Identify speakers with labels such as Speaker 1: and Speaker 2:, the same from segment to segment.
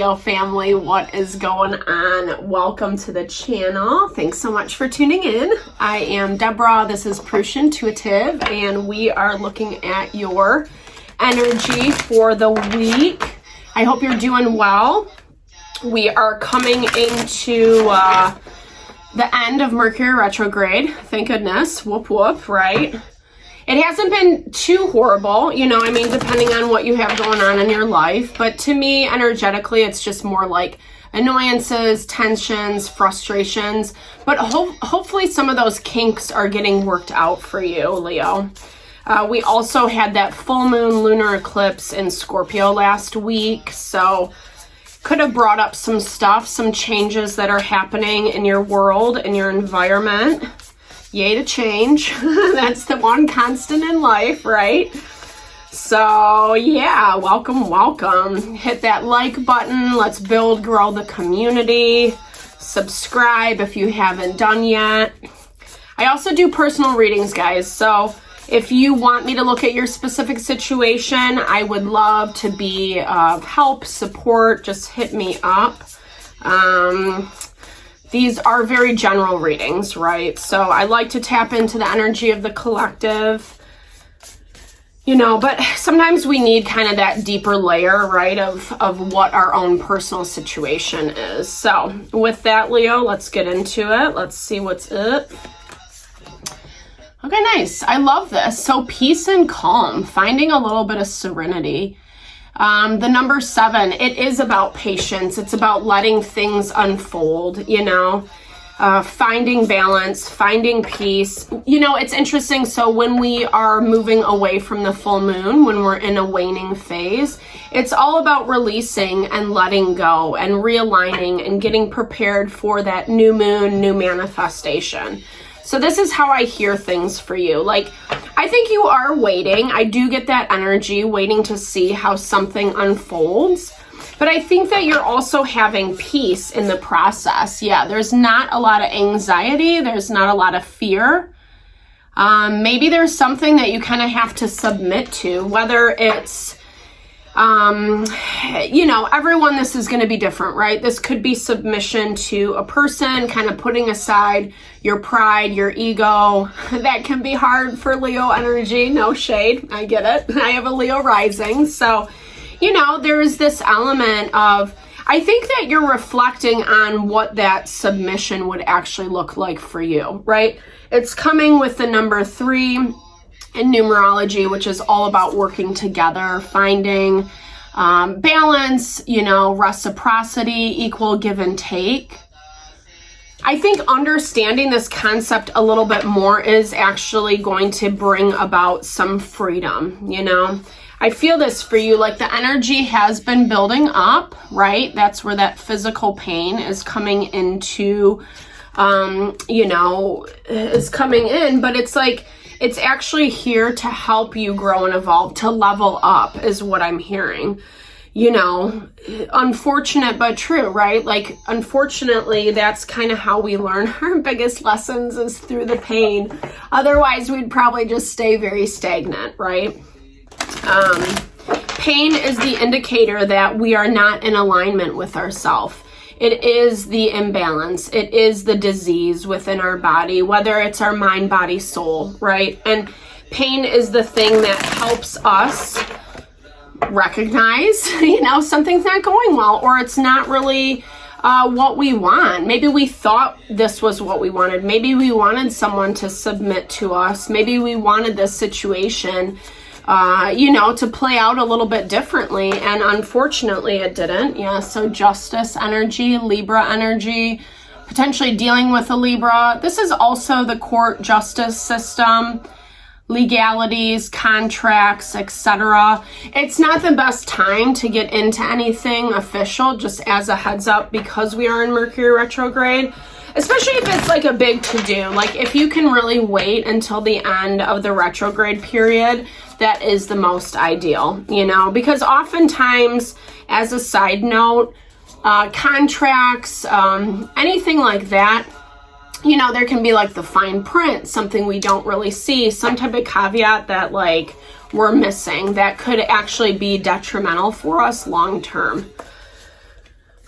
Speaker 1: Leo family, what is going on? Welcome to the channel. Thanks so much for tuning in. I am Deborah. This is Purusha Intuitive, and we are looking at your energy for the week. I hope you're doing well. We are coming into the end of Mercury retrograde. Thank goodness. Whoop whoop, right? It hasn't been too horrible, you know, I mean, depending on what you have going on in your life. But to me, energetically, it's just more like annoyances, tensions, frustrations. But hopefully some of those kinks are getting worked out for you, Leo. We also had that full moon lunar eclipse in Scorpio last week. So could have brought up some stuff, some changes that are happening in your world, in your environment. Yay to change. That's the one constant in life, right? So yeah, welcome. Hit that like button. Let's build, grow the community. Subscribe if you haven't done yet. I also do personal readings, guys. So if you want me to look at your specific situation, I would love to be of help, support. Just hit me up. These are very general readings, right? So I like to tap into the energy of the collective, you know, but sometimes we need kind of that deeper layer, right, of what our own personal situation is. So with that, Leo, let's get into it. Let's see what's up. Okay, nice. I love this. So peace and calm, finding a little bit of serenity. The number 7, it is about patience. It's about letting things unfold, you know, finding balance, finding peace. You know, it's interesting. So when we are moving away from the full moon, when we're in a waning phase, it's all about releasing and letting go and realigning and getting prepared for that new moon, new manifestation. So this is how I hear things for you. Like, I think you are waiting. I do get that energy, waiting to see how something unfolds. But I think that you're also having peace in the process. Yeah, there's not a lot of anxiety. There's not a lot of fear. Maybe there's something that you kind of have to submit to, whether it's you know, everyone, this is going to be different, right? This could be submission to a person, kind of putting aside your pride, your ego. That can be hard for Leo energy. No shade. I get it. I have a Leo rising. So, you know, there's this element of, I think that you're reflecting on what that submission would actually look like for you, right? It's coming with the number 3 in numerology, which is all about working together, finding balance, you know, reciprocity, equal give and take. I think understanding this concept a little bit more is actually going to bring about some freedom, you know. I feel this for you, like the energy has been building up, right? That's where that physical pain is coming into, you know, is coming in, but it's like, it's actually here to help you grow and evolve, to level up is what I'm hearing. You know, unfortunate but true, right? Like, unfortunately, that's kind of how we learn our biggest lessons is through the pain. Otherwise, we'd probably just stay very stagnant, right? Pain is the indicator that we are not in alignment with ourselves. It is the imbalance. It is the disease within our body, whether it's our mind, body, soul, right? And pain is the thing that helps us recognize, you know, something's not going well, or it's not really what we want. Maybe we thought this was what we wanted. Maybe we wanted someone to submit to us. Maybe we wanted this situation you know, to play out a little bit differently. And unfortunately it didn't. Yeah. So justice energy, Libra energy, potentially dealing with a Libra. This is also the court justice system, legalities, contracts, etc. It's not the best time to get into anything official, just as a heads up, because we are in Mercury retrograde. Especially if it's like a big to-do. Like if you can really wait until the end of the retrograde period, that is the most ideal, you know, because oftentimes, as a side note, contracts, anything like that, you know, there can be like the fine print, something we don't really see, some type of caveat that like we're missing that could actually be detrimental for us long term.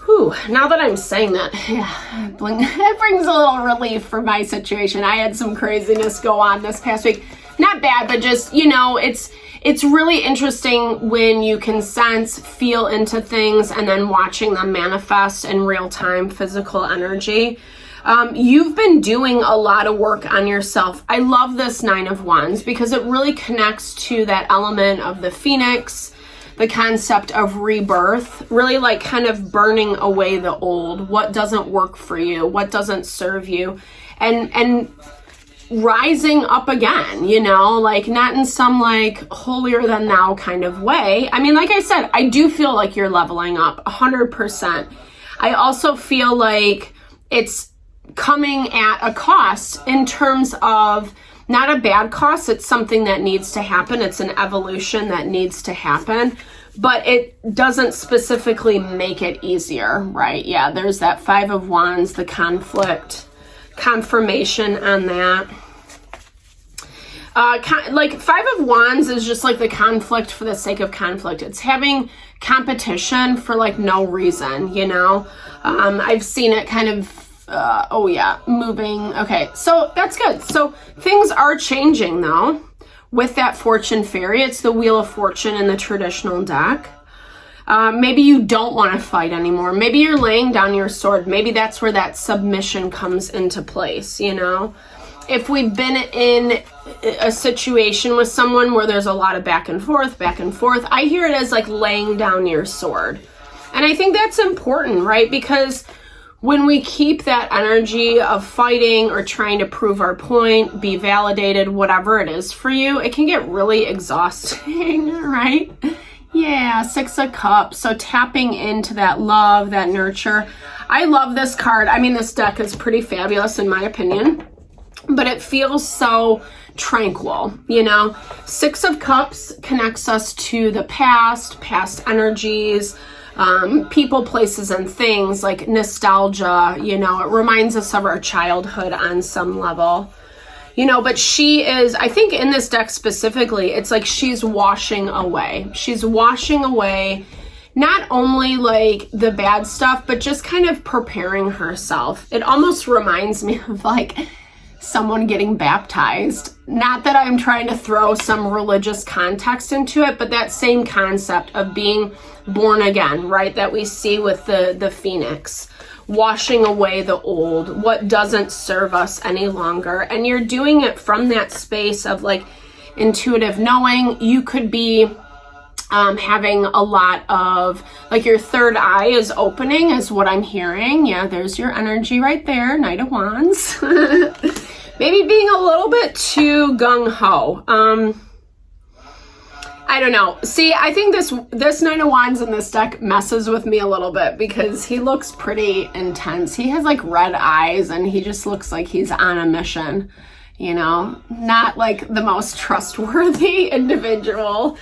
Speaker 1: Whew, now that I'm saying that, yeah, it brings a little relief for my situation. I had some craziness go on this past week. Not bad, but just, you know, it's really interesting when you can sense, feel into things, and then watching them manifest in real time, physical energy. You've been doing a lot of work on yourself. I love this 9 of Wands because it really connects to that element of the phoenix, the concept of rebirth, really like kind of burning away the old, what doesn't work for you, what doesn't serve you, and rising up again, you know, like not in some like holier than thou kind of way. I mean, like I said, I do feel like you're leveling up 100%. I also feel like it's coming at a cost in terms of not a bad cost. It's something that needs to happen. It's an evolution that needs to happen, but it doesn't specifically make it easier, right? Yeah, there's that 5 of Wands, the conflict, confirmation on that. Like 5 of Wands is just like the conflict for the sake of conflict. It's having competition for like no reason, you know? I've seen it kind of moving. Okay, so that's good. So things are changing though with that fortune fairy. It's the Wheel of Fortune in the traditional deck. Maybe you don't want to fight anymore. Maybe you're laying down your sword. Maybe that's where that submission comes into place, you know? If we've been in a situation with someone where there's a lot of back and forth, I hear it as like laying down your sword. And I think that's important, right? Because when we keep that energy of fighting or trying to prove our point, be validated, whatever it is for you, it can get really exhausting, right? Yeah, 6 of Cups. So tapping into that love, that nurture. I love this card. I mean, this deck is pretty fabulous in my opinion, but it feels so tranquil, you know? 6 of Cups connects us to the past energies, people, places, and things, like nostalgia, you know, it reminds us of our childhood on some level, you know, but she is, I think in this deck specifically, it's like she's washing away. She's washing away not only like the bad stuff, but just kind of preparing herself. It almost reminds me of like someone getting baptized. Not that I'm trying to throw some religious context into it, but that same concept of being born again, right? That we see with the phoenix, washing away the old, what doesn't serve us any longer. And you're doing it from that space of like intuitive knowing. You could be having a lot of like your third eye is opening is what I'm hearing. Yeah, there's your energy right there, Knight of Wands. Maybe being a little bit too gung-ho. I don't know. See, I think this 9 of Wands in this deck messes with me a little bit because he looks pretty intense. He has like red eyes and he just looks like he's on a mission, you know, not like the most trustworthy individual.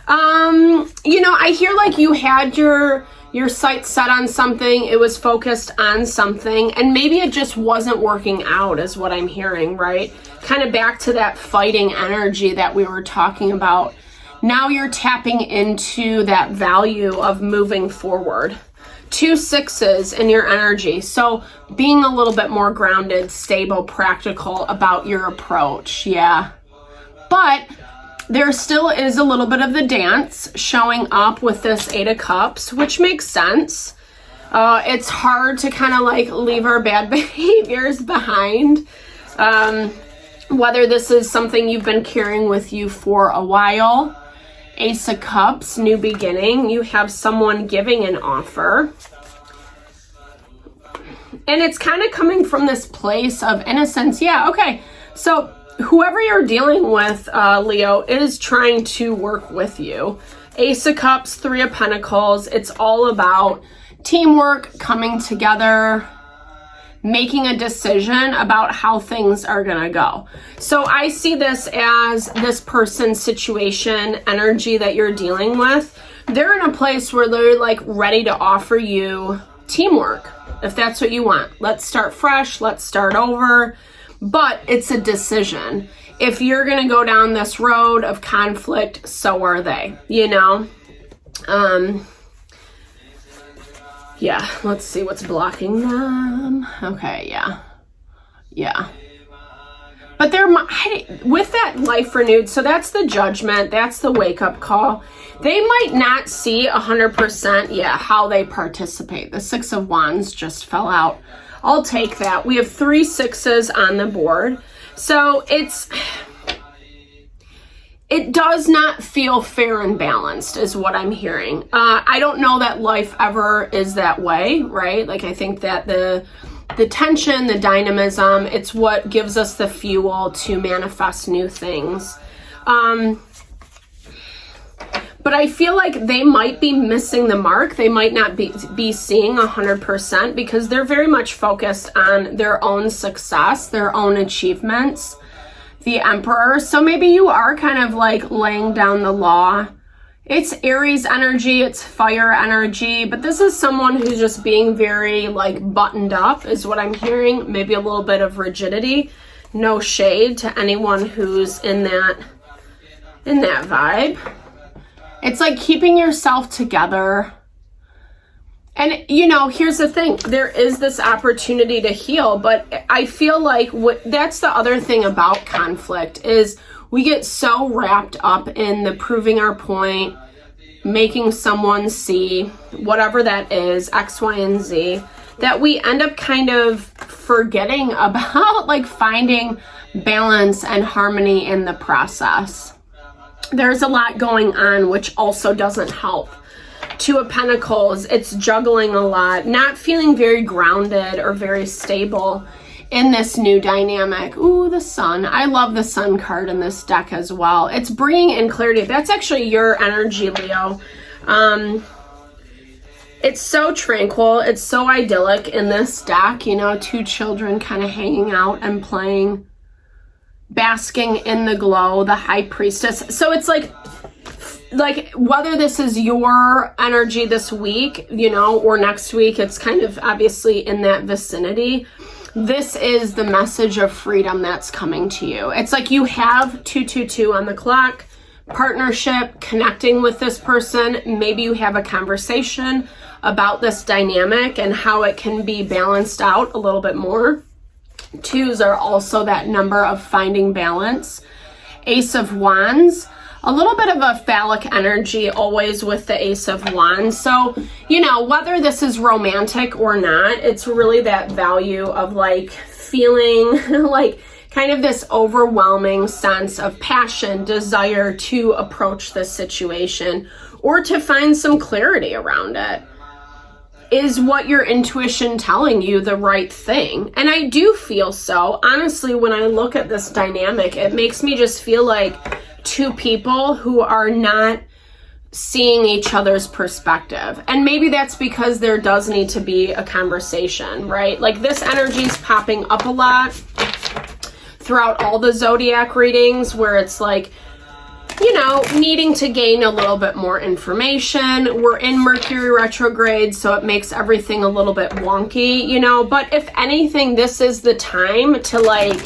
Speaker 1: You know, I hear like you had your sights set on something, it was focused on something, and maybe it just wasn't working out is what I'm hearing, right? Kind of back to that fighting energy that we were talking about. Now you're tapping into that value of moving forward. 2 6s in your energy. So being a little bit more grounded, stable, practical about your approach. Yeah. But there still is a little bit of the dance showing up with this 8 of Cups, which makes sense. It's hard to kind of like leave our bad behaviors behind. Whether this is something you've been carrying with you for a while. Ace of Cups, new beginning. You have someone giving an offer. And it's kind of coming from this place of innocence. Yeah, okay. So whoever you're dealing with, Leo, is trying to work with you. Ace of Cups, 3 of Pentacles. It's all about teamwork, coming together, making a decision about how things are gonna go. So I see this as this person's situation, energy that you're dealing with. They're in a place where they're like ready to offer you teamwork, if that's what you want. Let's start fresh, let's start over. But it's a decision. If you're gonna go down this road of conflict, so are they, you know? Yeah, let's see what's blocking them. Okay, yeah. But they're, with that life renewed, so that's the judgment, that's the wake-up call. They might not see 100%, how they participate. The Six of Wands just fell out. I'll take that. We have 3 sixes on the board. So it does not feel fair and balanced is what I'm hearing. I don't know that life ever is that way, right? Like, I think that the tension, the dynamism, it's what gives us the fuel to manifest new things. But I feel like they might be missing the mark. They might not be seeing 100% because they're very much focused on their own success, their own achievements. The Emperor. So maybe you are kind of like laying down the law. It's Aries energy, it's fire energy, but this is someone who's just being very like buttoned up is what I'm hearing. Maybe a little bit of rigidity. No shade to anyone who's in that vibe. It's like keeping yourself together. And, here's the thing. There is this opportunity to heal, but I feel like that's the other thing about conflict is we get so wrapped up in the proving our point, making someone see whatever that is, X, Y, and Z, that we end up kind of forgetting about like finding balance and harmony in the process. There's a lot going on, which also doesn't help. 2 of Pentacles, it's juggling a lot, not feeling very grounded or very stable in this new dynamic. Ooh, the Sun. I love the Sun card in this deck as well. It's bringing in clarity. That's actually your energy, Leo. It's so tranquil. It's so idyllic in this deck. 2 children kind of hanging out and playing, basking in the glow, the High Priestess. So it's like whether this is your energy this week, or next week, it's kind of obviously in that vicinity. This is the message of freedom that's coming to you. It's like you have 222 on the clock, partnership, connecting with this person. Maybe you have a conversation about this dynamic and how it can be balanced out a little bit more. 2s are also that number of finding balance. Ace of Wands. A little bit of a phallic energy always with the Ace of Wands. So, whether this is romantic or not, it's really that value of like feeling like kind of this overwhelming sense of passion, desire to approach this situation or to find some clarity around it. Is what your intuition telling you the right thing? And I do feel so. Honestly, when I look at this dynamic, it makes me just feel like 2 people who are not seeing each other's perspective. And maybe that's because there does need to be a conversation, right? Like this energy is popping up a lot throughout all the zodiac readings where it's like, needing to gain a little bit more information. We're in Mercury retrograde, so it makes everything a little bit wonky, but if anything, this is the time to like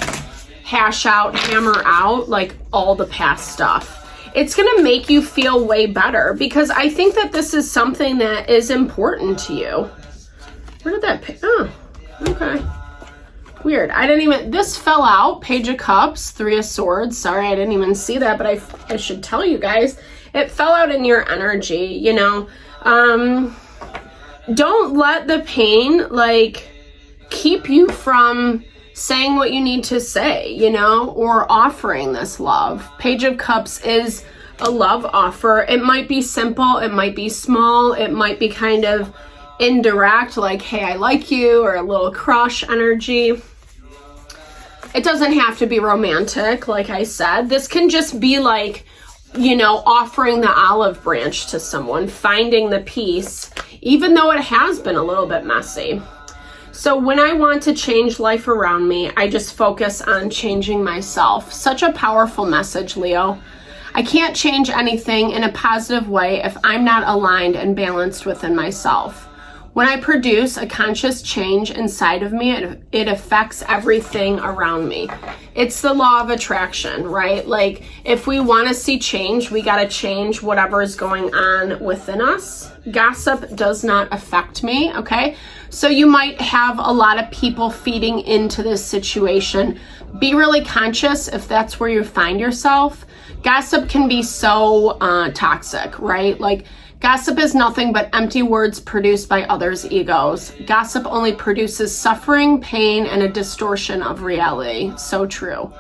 Speaker 1: hammer out like all the past stuff. It's going to make you feel way better because I think that this is something that is important to you. Where did that oh, okay. Weird. This fell out. Page of Cups, 3 of Swords. Sorry, I didn't even see that, but I should tell you guys. It fell out in your energy, Don't let the pain, like, keep you from saying what you need to say, or offering this love. Page of Cups is a love offer. It might be simple. It might be small. It might be kind of indirect, like, hey, I like you, or a little crush energy. It doesn't have to be romantic, like I said. This can just be like, offering the olive branch to someone, finding the peace, even though it has been a little bit messy. So when I want to change life around me, I just focus on changing myself. Such a powerful message, Leo. I can't change anything in a positive way if I'm not aligned and balanced within myself. When I produce a conscious change inside of me, it affects everything around me. It's the law of attraction, right? Like, if we want to see change, we got to change whatever is going on within us. Gossip does not affect me, okay? So you might have a lot of people feeding into this situation. Be really conscious if that's where you find yourself. Gossip can be so toxic, right? Like, gossip is nothing but empty words produced by others' egos. Gossip only produces suffering, pain, and a distortion of reality. So true.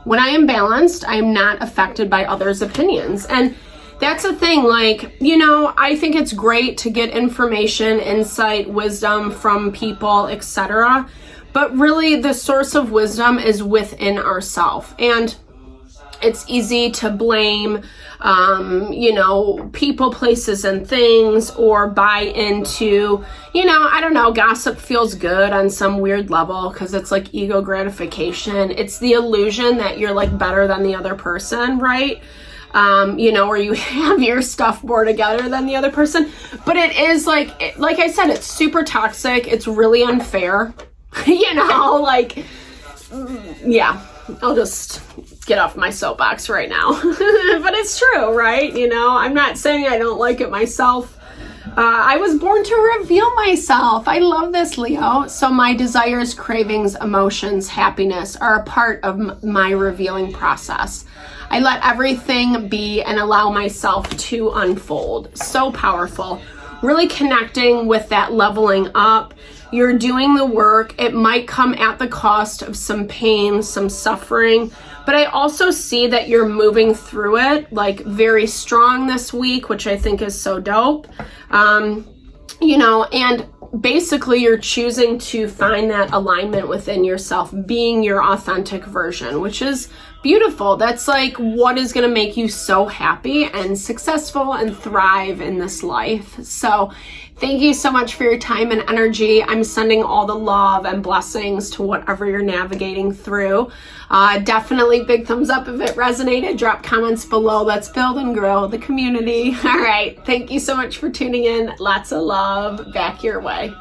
Speaker 1: When I am balanced, I am not affected by others' opinions. And that's the thing, like, I think it's great to get information, insight, wisdom from people, etc. But really, the source of wisdom is within ourselves. And it's easy to blame, people, places, and things, or buy into, I don't know, gossip feels good on some weird level because it's like ego gratification. It's the illusion that you're like better than the other person, right? Or you have your stuff more together than the other person. But it is like I said, it's super toxic. It's really unfair, yeah. I'll just get off my soapbox right now. But it's true, right? I'm not saying I don't like it myself. I was born to reveal myself. I love this, Leo. So my desires, cravings, emotions, happiness are a part of my revealing process. I let everything be and allow myself to unfold. So powerful. Really connecting with that leveling up. You're doing the work. It might come at the cost of some pain, some suffering, but I also see that you're moving through it like very strong this week, which I think is so dope. And basically you're choosing to find that alignment within yourself, being your authentic version, which is beautiful. That's like what is going to make you so happy and successful and thrive in this life. So thank you so much for your time and energy. I'm sending all the love and blessings to whatever you're navigating through. Definitely big thumbs up if it resonated. Drop comments below. Let's build and grow the community. All right. Thank you so much for tuning in. Lots of love back your way.